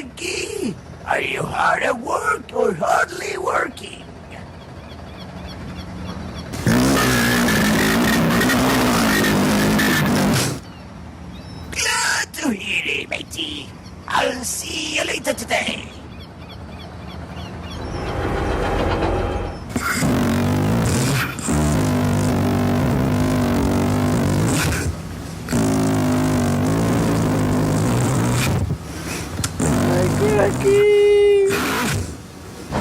Cranky? Are you hard at work or hardly working? Glad to hear it, matey. I'll see you later today. Cranky!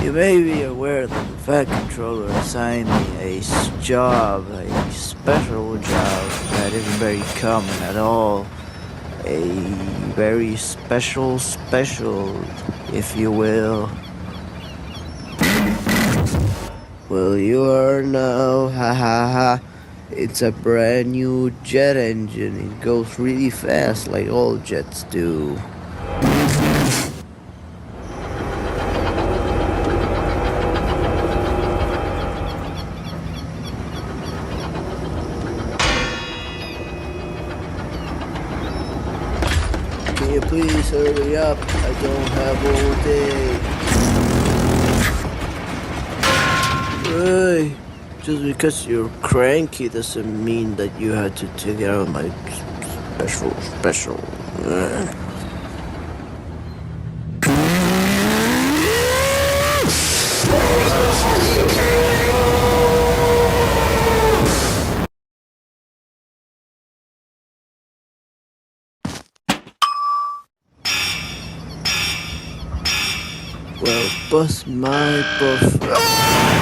You may be aware that the Fat Controller assigned me a job, a special job that isn't very common at all. A very special, if you will. Well, you are now, ha ha ha. It's a brand new jet engine. It goes really fast like all jets do. Can you please hurry up? I don't have all day. Hey, just because you're cranky doesn't mean that you had to take out my special. Well, bust my buff.